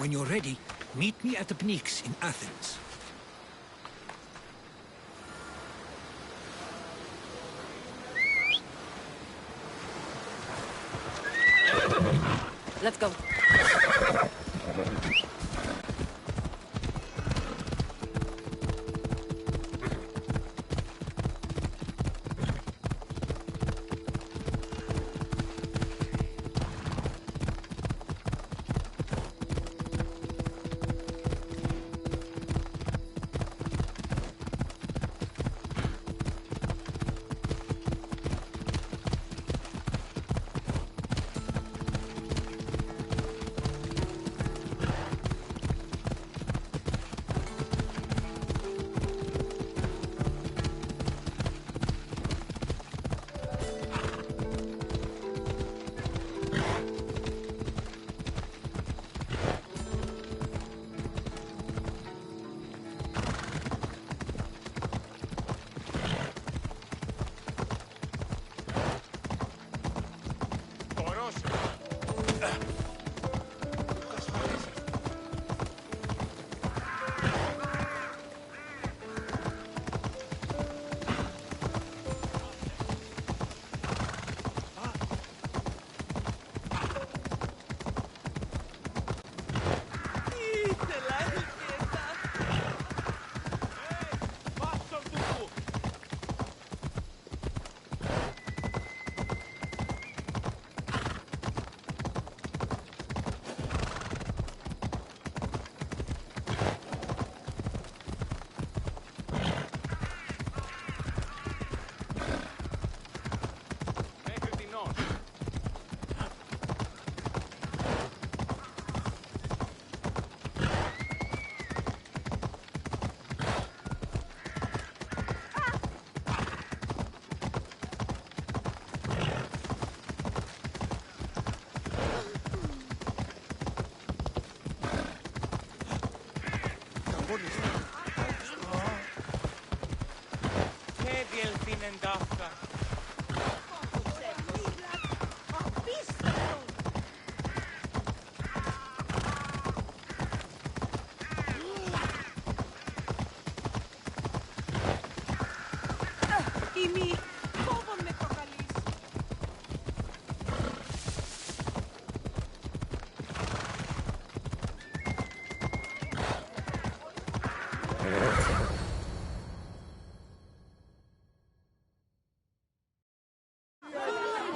When you're ready, meet me at the Pnyx in Athens. Let's go.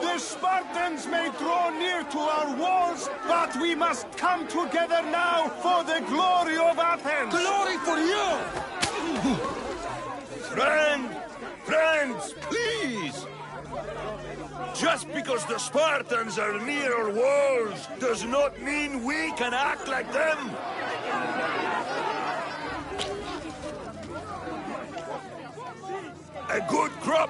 The Spartans may draw near to our walls, but we must come together now for the glory of Athens! Glory for you! Friends, please! Just because the Spartans are near our walls does not mean we can act like them! A good crop!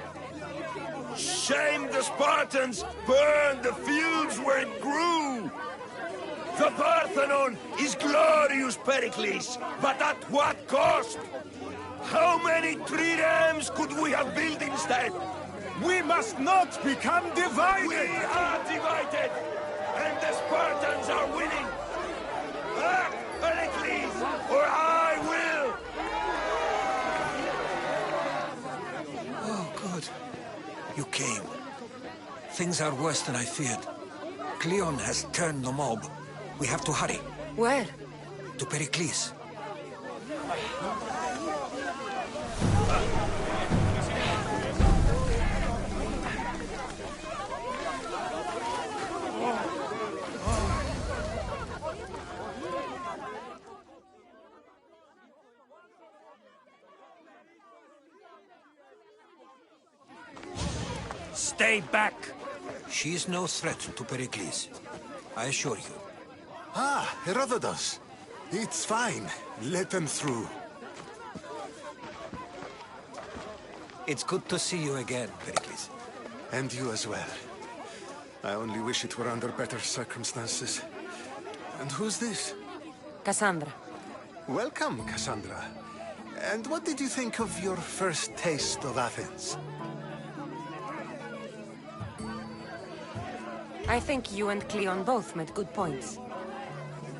Shame the Spartans burned the fields where it grew! The Parthenon is glorious, Pericles, but at what cost? How many triremes could we have built instead? We must not become divided! We are divided, and the Spartans are winning! Act, Pericles, or I will! Oh, good. You came. Things are worse than I feared. Cleon has turned the mob. We have to hurry. Where? To Pericles. Stay back! She is no threat to Pericles. I assure you. Ah, Herodotus. It's fine. Let them through. It's good to see you again, Pericles. And you as well. I only wish it were under better circumstances. And who's this? Cassandra. Welcome, Cassandra. And what did you think of your first taste of Athens? I think you and Cleon both made good points.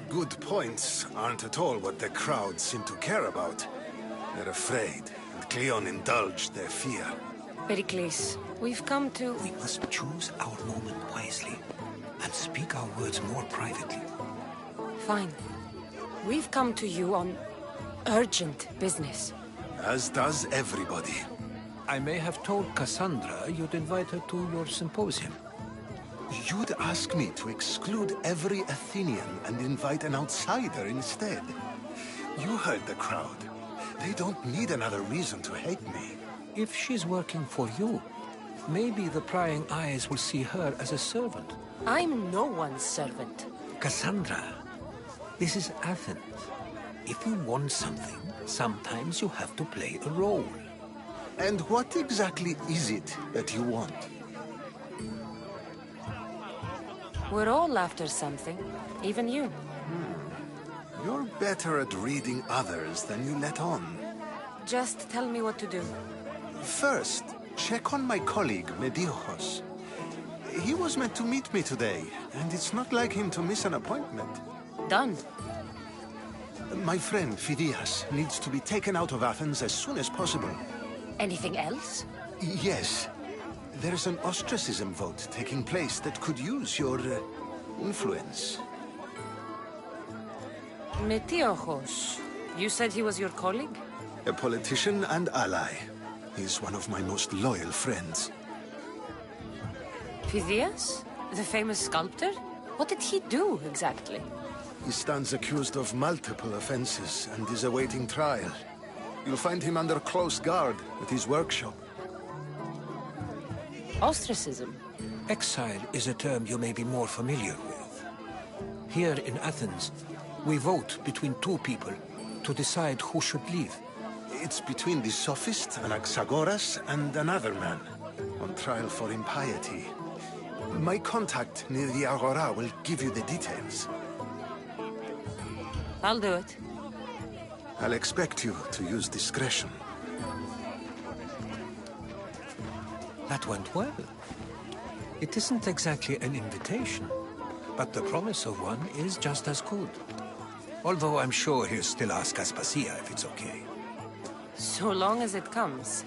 good points aren't at all what the crowd seem to care about. They're afraid, and Cleon indulged their fear. Pericles, we've come to... We must choose our moment wisely and speak our words more privately. Fine. We've come to you on urgent business. As does everybody. I may have told Cassandra you'd invite her to your symposium. You'd ask me to exclude every Athenian and invite an outsider instead. You heard the crowd. They don't need another reason to hate me. If she's working for you, maybe the prying eyes will see her as a servant. I'm no one's servant. Cassandra, this is Athens. If you want something, sometimes you have to play a role. And what exactly is it that you want? We're all after something, even you. You're better at reading others than you let on. Just tell me what to do. First, check on my colleague, Mediocos. He was meant to meet me today, and it's not like him to miss an appointment. Done. My friend, Phidias, needs to be taken out of Athens as soon as possible. Anything else? Yes. There's an ostracism vote taking place that could use your influence. Metiochos. You said he was your colleague? A politician and ally. He's one of my most loyal friends. Phidias? The famous sculptor? What did he do, exactly? He stands accused of multiple offenses and is awaiting trial. You'll find him under close guard at his workshop. Ostracism? Exile is a term you may be more familiar with. Here in Athens, we vote between two people to decide who should leave. It's between the sophist, Anaxagoras, and another man, on trial for impiety. My contact near the Agora will give you the details. I'll do it. I'll expect you to use discretion. That went well. It isn't exactly an invitation, but the promise of one is just as good. Although I'm sure he'll still ask Aspasia if it's okay. So long as it comes.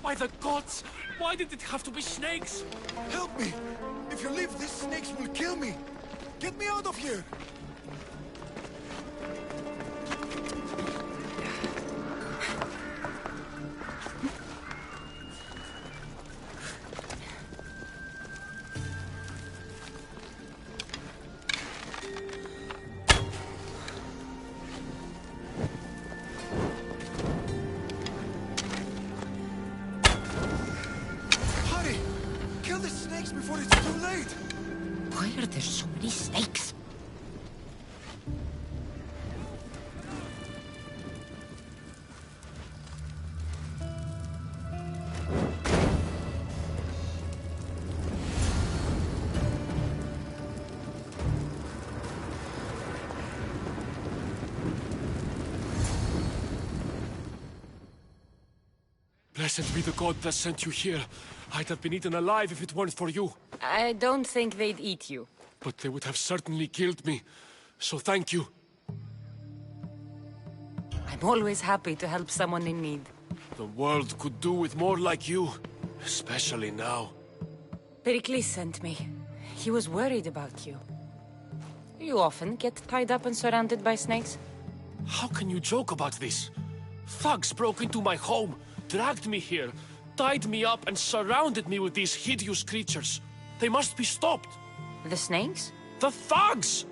By the gods! Why did it have to be snakes? Help me! If you leave, these snakes will kill me! Get me out of here! Before it's too late! Why are there so many snakes? Blessed be the god that sent you here. I'd have been eaten alive if it weren't for you. I don't think they'd eat you. But they would have certainly killed me. So thank you. I'm always happy to help someone in need. The world could do with more like you, especially now. Pericles sent me. He was worried about you. You often get tied up and surrounded by snakes? How can you joke about this? Thugs broke into my home, dragged me here, tied me up and surrounded me with these hideous creatures. They must be stopped. The snakes? The thugs!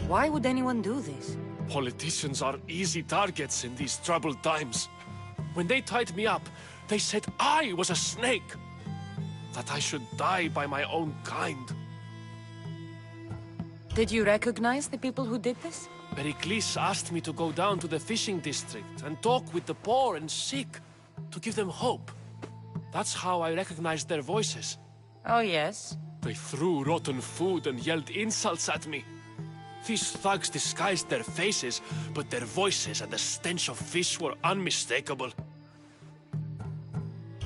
Why would anyone do this? Politicians are easy targets in these troubled times. When they tied me up, they said I was a snake. That I should die by my own kind. Did you recognize the people who did this? Pericles asked me to go down to the fishing district and talk with the poor and sick, to give them hope. That's how I recognized their voices. Oh, yes? They threw rotten food and yelled insults at me. These thugs disguised their faces, but their voices and the stench of fish were unmistakable.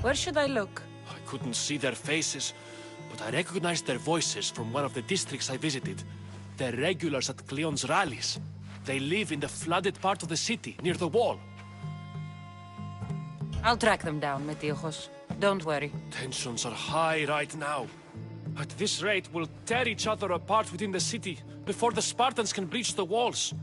Where should I look? I couldn't see their faces, but I recognized their voices from one of the districts I visited. They're regulars at Cleon's rallies. They live in the flooded part of the city, near the wall. I'll track them down, Metiojos. Don't worry. Tensions are high right now. At this rate, we'll tear each other apart within the city before the Spartans can breach the walls.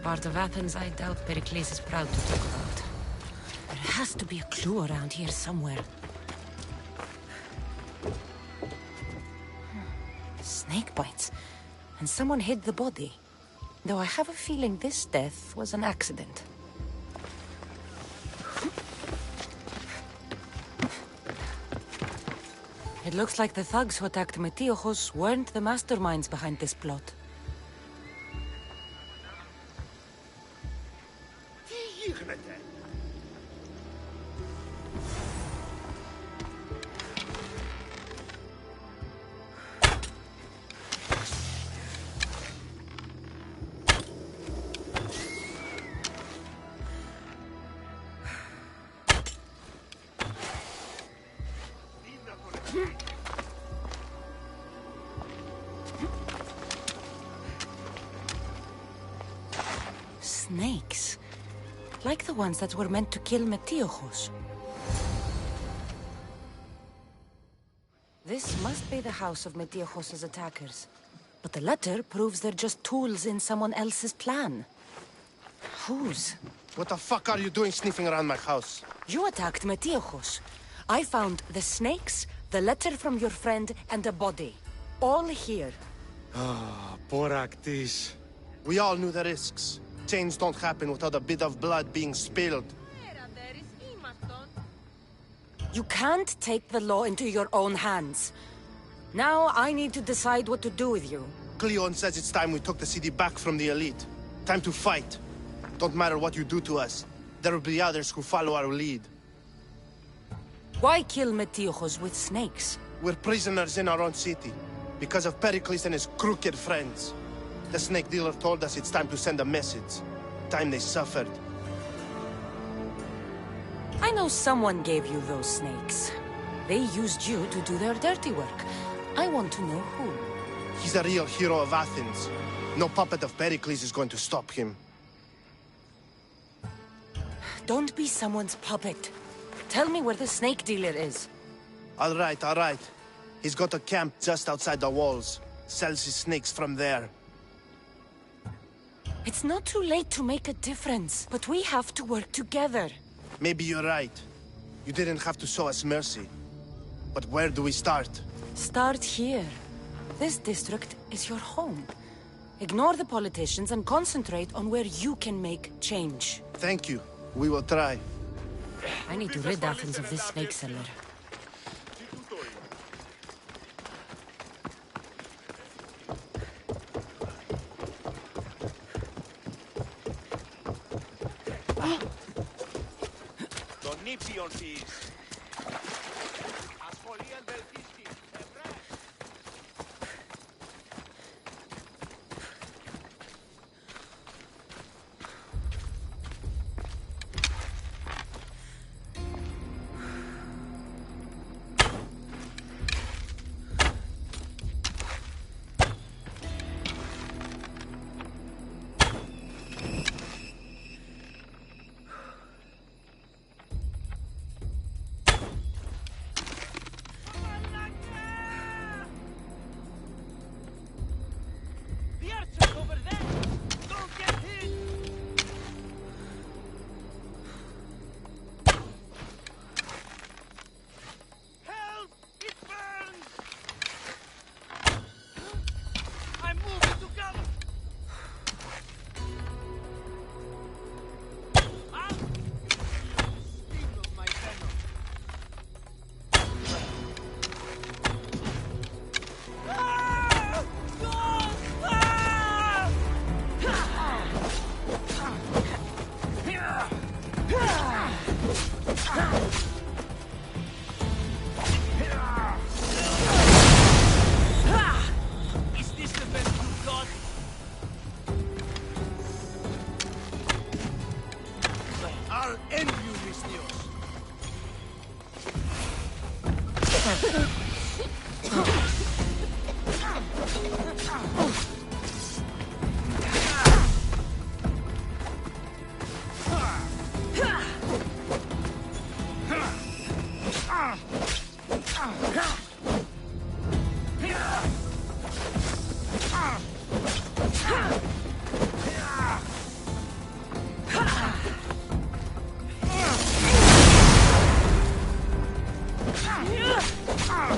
Part of Athens I doubt Pericles is proud to talk about. There has to be a clue around here somewhere. Snake bites. And someone hid the body. Though I have a feeling this death was an accident. It looks like the thugs who attacked Metiojos weren't the masterminds behind this plot. Snakes. Like the ones that were meant to kill Metiojos. This must be the house of Metiojos' attackers. But the letter proves they're just tools in someone else's plan. Whose? What the fuck are you doing sniffing around my house? You attacked Metiojos. I found the snakes, the letter from your friend, and a body. All here. Boraktis. We all knew the risks. Change don't happen without a bit of blood being spilled. You can't take the law into your own hands. Now I need to decide what to do with you. Cleon says it's time we took the city back from the elite. Time to fight. Don't matter what you do to us. There will be others who follow our lead. Why kill Metiojos with snakes? We're prisoners in our own city. Because of Pericles and his crooked friends. The snake dealer told us it's time to send a message. Time they suffered. I know someone gave you those snakes. They used you to do their dirty work. I want to know who. He's a real hero of Athens. No puppet of Pericles is going to stop him. Don't be someone's puppet. Tell me where the snake dealer is. All right. He's got a camp just outside the walls. Sells his snakes from there. It's not too late to make a difference, but we have to work together. Maybe you're right. You didn't have to show us mercy. But where do we start? Start here. This district is your home. Ignore the politicians and concentrate on where you can make change. Thank you. We will try. I need to rid Athens of this snake seller. νήπιον της. Ασχολία βελτίστη.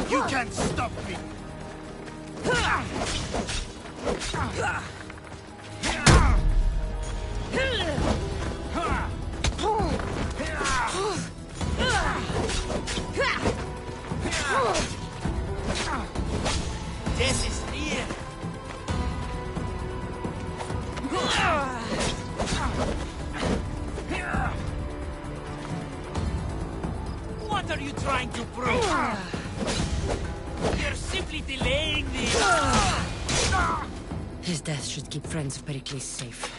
You can't stop me! Death is near! What are you trying to prove? You're simply delaying the... His death should keep friends of Pericles safe.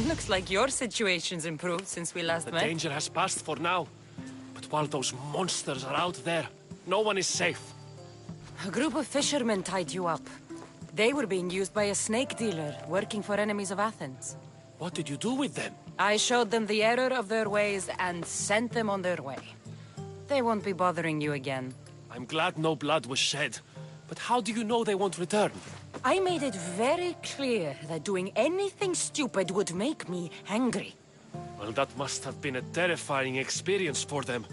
Looks like your situation's improved since we last The met. danger has passed for now. But while those monsters are out there, no one is safe. A group of fishermen tied you up. They were being used by a snake dealer working for enemies of Athens. What did you do with them? I showed them the error of their ways and sent them on their way. They won't be bothering you again. I'm glad no blood was shed. But how do you know they won't return? I made it very clear that doing anything stupid would make me angry. Well, that must have been a terrifying experience for them.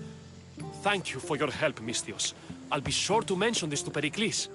Thank you for your help, Misthios. I'll be sure to mention this to Pericles.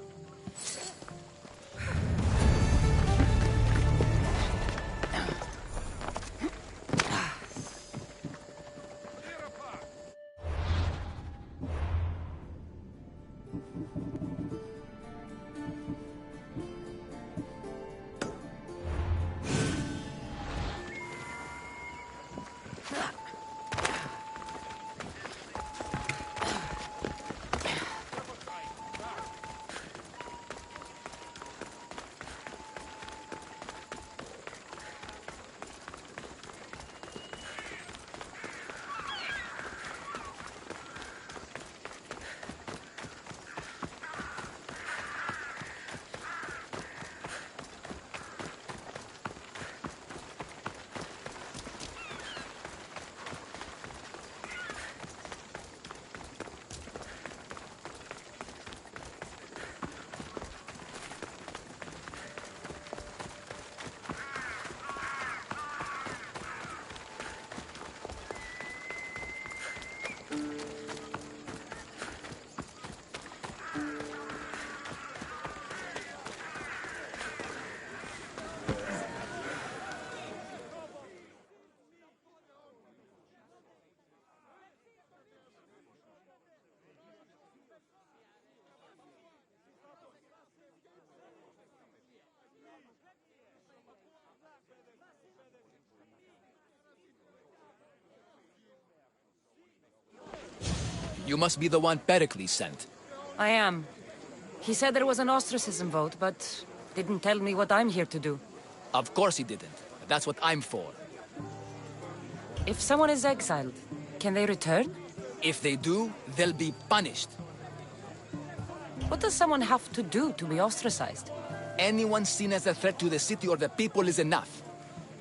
You must be the one Pericles sent. I am. He said there was an ostracism vote, but didn't tell me what I'm here to do. Of course he didn't. That's what I'm for. If someone is exiled, can they return? If they do, they'll be punished. What does someone have to do to be ostracized? Anyone seen as a threat to the city or the people is enough.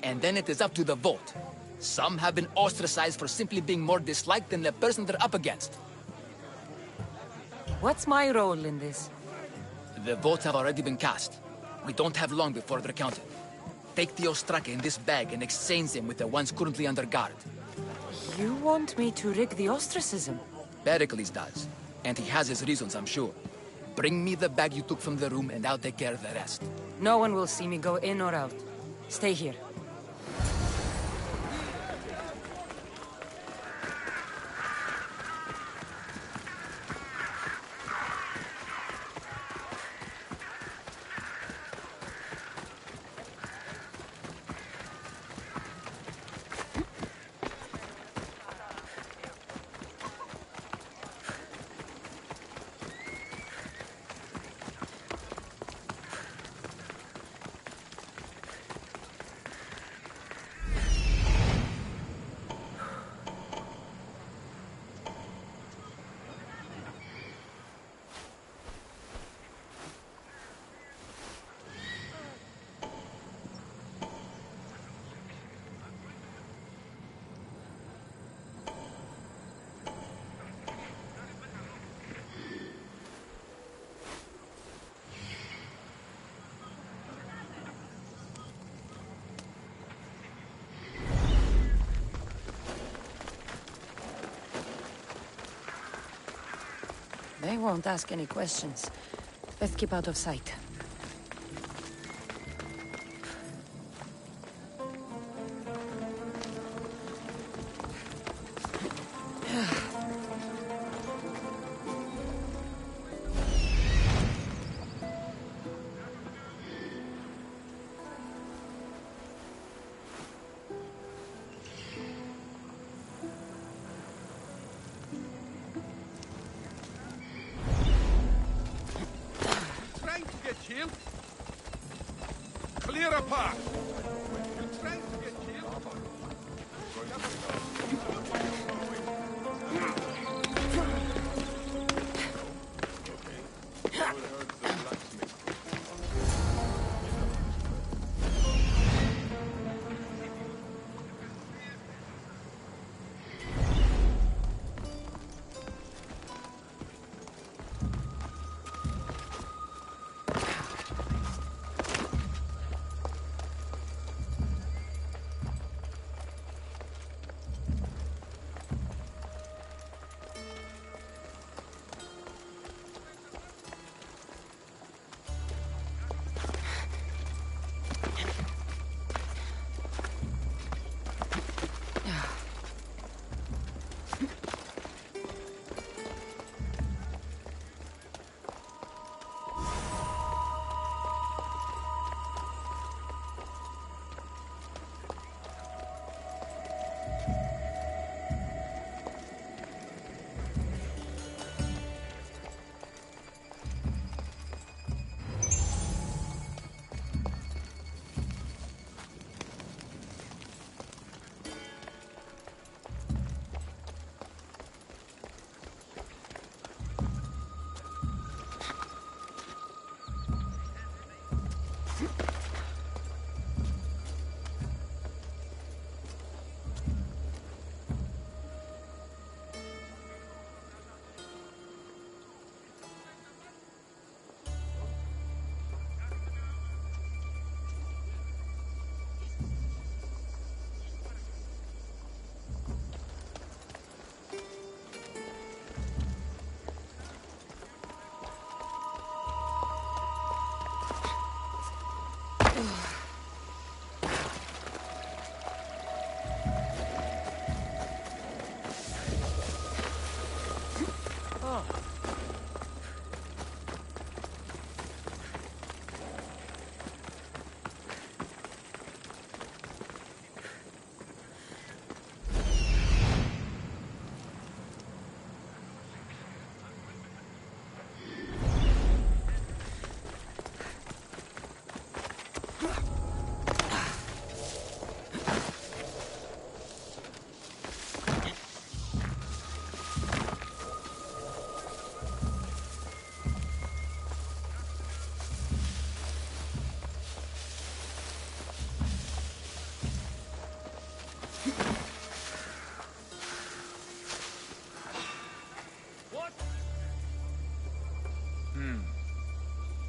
And then it is up to the vote. Some have been ostracized for simply being more disliked than the person they're up against. What's my role in this? The votes have already been cast. We don't have long before they're counted. Take the ostraka in this bag and exchange them with the ones currently under guard. You want me to rig the ostracism? Pericles does. And he has his reasons, I'm sure. Bring me the bag you took from the room and I'll take care of the rest. No one will see me go in or out. Stay here. They won't ask any questions. Let's keep out of sight. Clear a path! You're trying to get killed?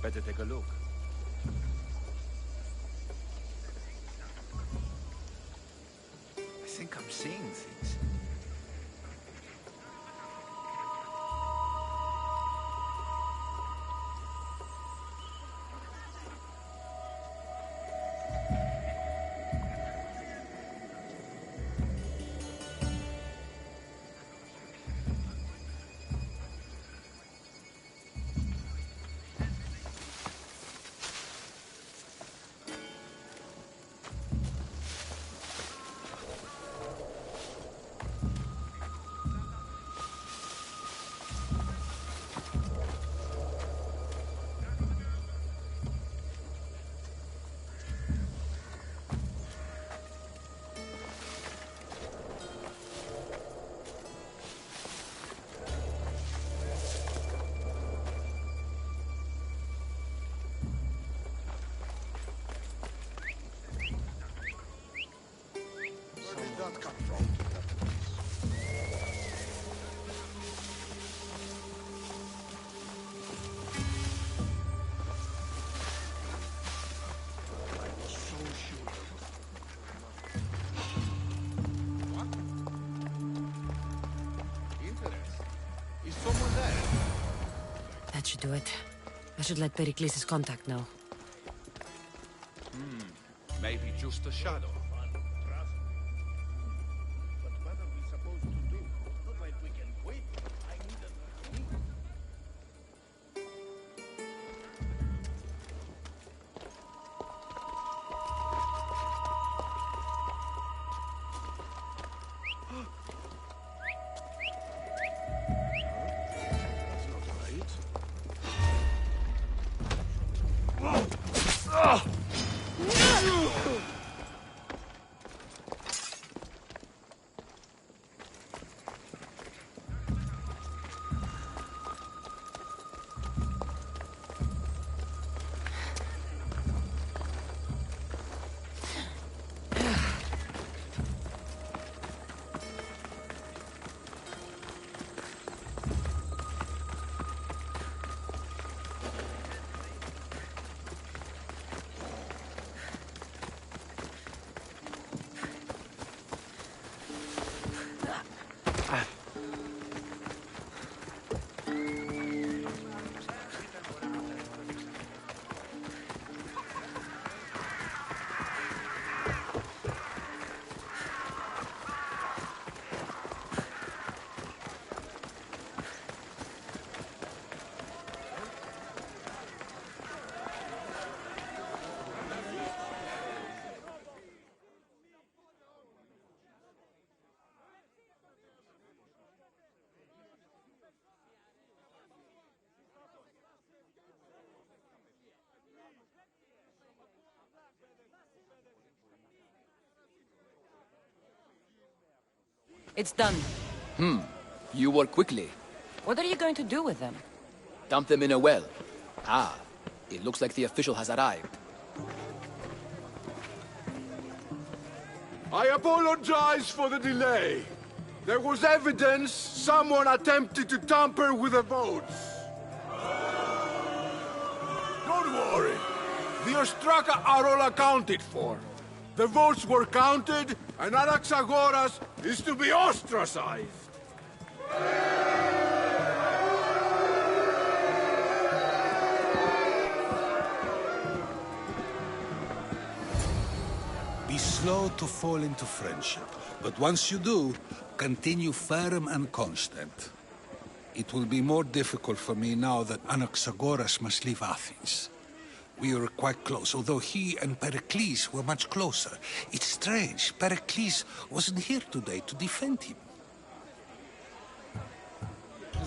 Better take a look. I think I'm seeing things. That should do it. I should let Pericles' contact know. Maybe just a shadow. It's done. You work quickly. What are you going to do with them? Dump them in a well. Ah, it looks like the official has arrived. I apologize for the delay. There was evidence someone attempted to tamper with the votes. Don't worry. The Ostraka are all accounted for. The votes were counted, and Anaxagoras is to be ostracized. Be slow to fall into friendship, but once you do, continue firm and constant. It will be more difficult for me now that Anaxagoras must leave Athens. We were quite close, although he and Pericles were much closer. It's strange, Pericles wasn't here today to defend him.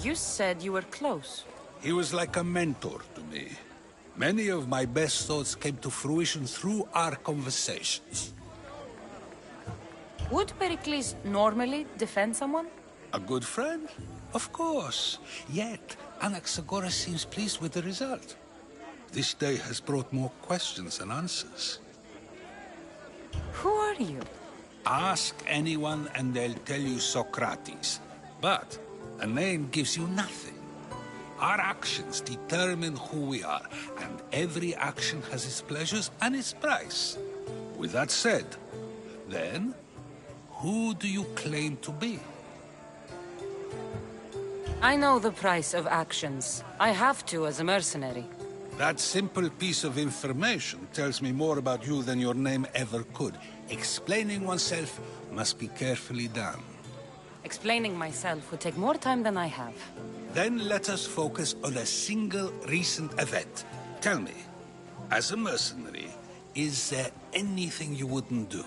You said you were close. He was like a mentor to me. Many of my best thoughts came to fruition through our conversations. Would Pericles normally defend someone? A good friend? Of course. Yet, Anaxagoras seems pleased with the result. This day has brought more questions than answers. Who are you? Ask anyone and they'll tell you Socrates. But a name gives you nothing. Our actions determine who we are, and every action has its pleasures and its price. With that said, then, who do you claim to be? I know the price of actions. I have to as a mercenary. That simple piece of information tells me more about you than your name ever could. Explaining oneself must be carefully done. Explaining myself would take more time than I have. Then let us focus on a single recent event. Tell me, as a mercenary, is there anything you wouldn't do?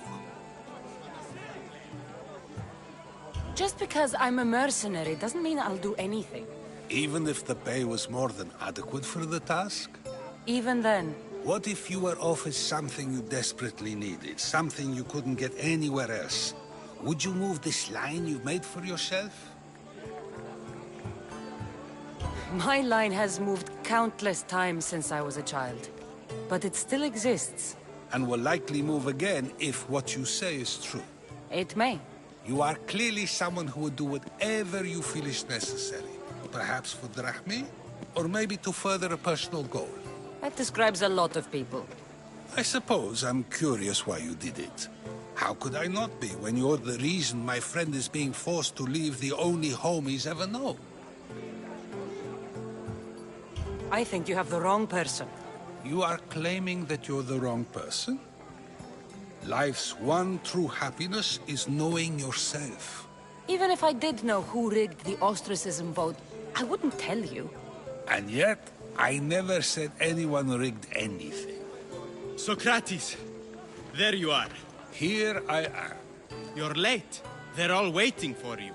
Just because I'm a mercenary doesn't mean I'll do anything. Even if the pay was more than adequate for the task? Even then. What if you were offered something you desperately needed, something you couldn't get anywhere else? Would you move this line you've made for yourself? My line has moved countless times since I was a child. But it still exists. And will likely move again if what you say is true. It may. You are clearly someone who would do whatever you feel is necessary. Perhaps for drachmi, or maybe to further a personal goal. That describes a lot of people. I suppose I'm curious why you did it. How could I not be when you're the reason my friend is being forced to leave the only home he's ever known? I think you have the wrong person. You are claiming that you're the wrong person? Life's one true happiness is knowing yourself. Even if I did know who rigged the ostracism vote, I wouldn't tell you. And yet, I never said anyone rigged anything. Socrates, there you are. Here I am. You're late. They're all waiting for you.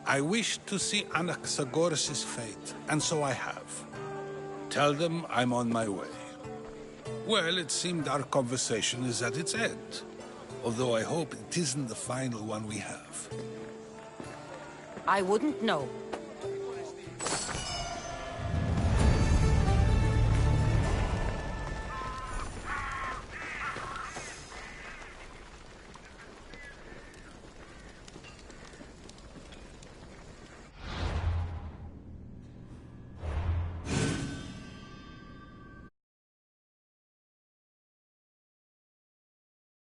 I wish to see Anaxagoras' fate, and so I have. Tell them I'm on my way. Well, it seemed our conversation is at its end. Although I hope it isn't the final one we have. I wouldn't know.